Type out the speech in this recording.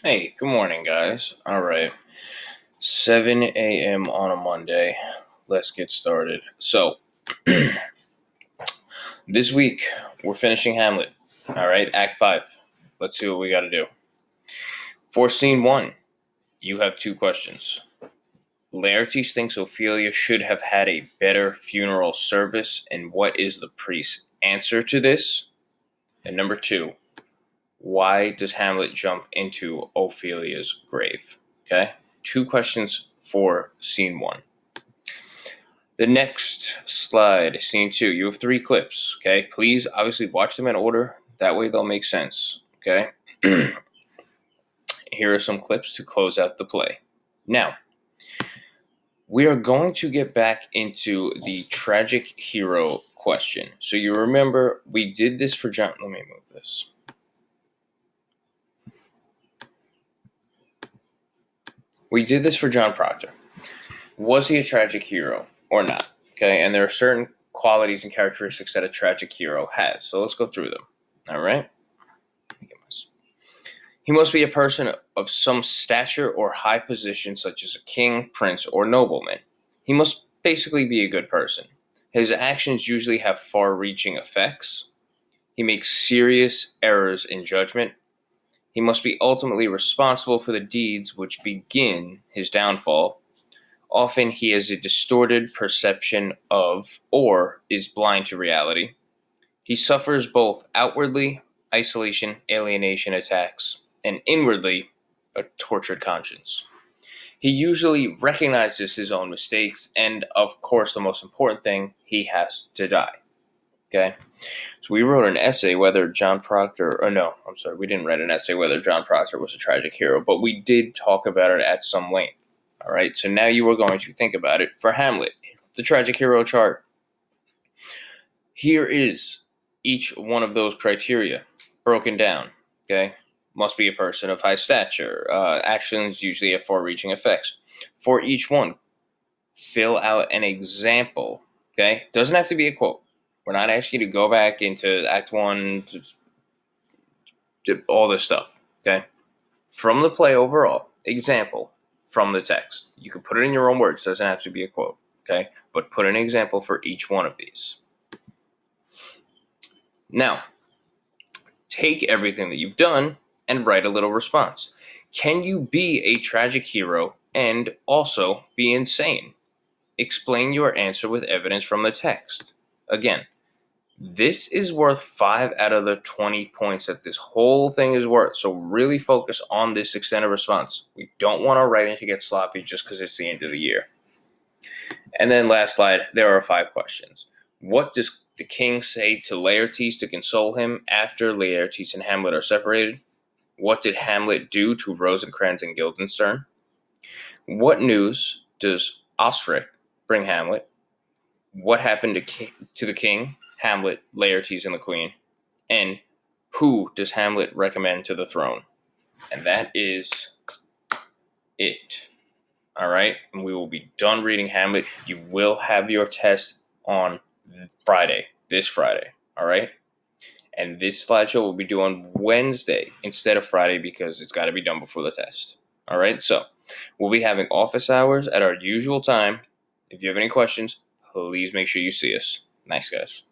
Hey, good morning, guys. All right, 7 a.m. on a Monday. Let's get started. So, this week we're finishing Hamlet. All right, Act 5. Let's see what we got to do. For scene 1, you have 2 questions. Laertes thinks Ophelia should have had a better funeral service, and what is the priest's answer to this? And number 2, why does Hamlet jump into Ophelia's grave? Okay, 2 questions for scene 1. The next slide, scene 2, you have 3 clips. Okay, please obviously watch them in order. That way they'll make sense. Okay, here are some clips to close out the play. Now, we are going to get back into the tragic hero question. So you remember we did this for John. Let me move this. We did this for John Proctor. Was he a tragic hero or not? Okay, and there are certain qualities and characteristics that a tragic hero has. So let's go through them. All right. He must be a person of some stature or high position, such as a king, prince, or nobleman. He must basically be a good person. His actions usually have far-reaching effects. He makes serious errors in judgment. He must be ultimately responsible for the deeds which begin his downfall. Often he has a distorted perception of or is blind to reality. He suffers both outwardly, isolation, alienation attacks, and inwardly, a tortured conscience. He usually recognizes his own mistakes, and of course, the most important thing, he has to die. Okay? So we wrote an essay whether John Proctor, or no, I'm sorry, we didn't write an essay whether John Proctor was a tragic hero, but we did talk about it at some length. All right, so now you are going to think about it for Hamlet, the tragic hero chart. Here is each one of those criteria broken down. Okay, must be a person of high stature. Actions usually have far-reaching effects. For each one, fill out an example. Okay, doesn't have to be a quote. We're not asking you to go back into Act 1, all this stuff. Okay, from the play overall, example from the text. You can put it in your own words. Doesn't have to be a quote. Okay, but put an example for each one of these. Now, take everything that you've done and write a little response. Can you be a tragic hero and also be insane? Explain your answer with evidence from the text. Again, this is worth 5 out of the 20 points that this whole thing is worth. So really focus on this extended response. We don't want our writing to get sloppy just because it's the end of the year. And then last slide, there are 5 questions. What does the king say to Laertes to console him after Laertes and Hamlet are separated? What did Hamlet do to Rosencrantz and Guildenstern? What news does Osric bring Hamlet? What happened to the king, Hamlet, Laertes, and the queen? And who does Hamlet recommend to the throne? And that is it. All right, and we will be done reading Hamlet. You will have your test on Friday, this Friday. All right, and this slideshow will be due on Wednesday instead of Friday because it's got to be done before the test. All right, so we'll be having office hours at our usual time. If you have any questions, please make sure you see us. Nice, guys.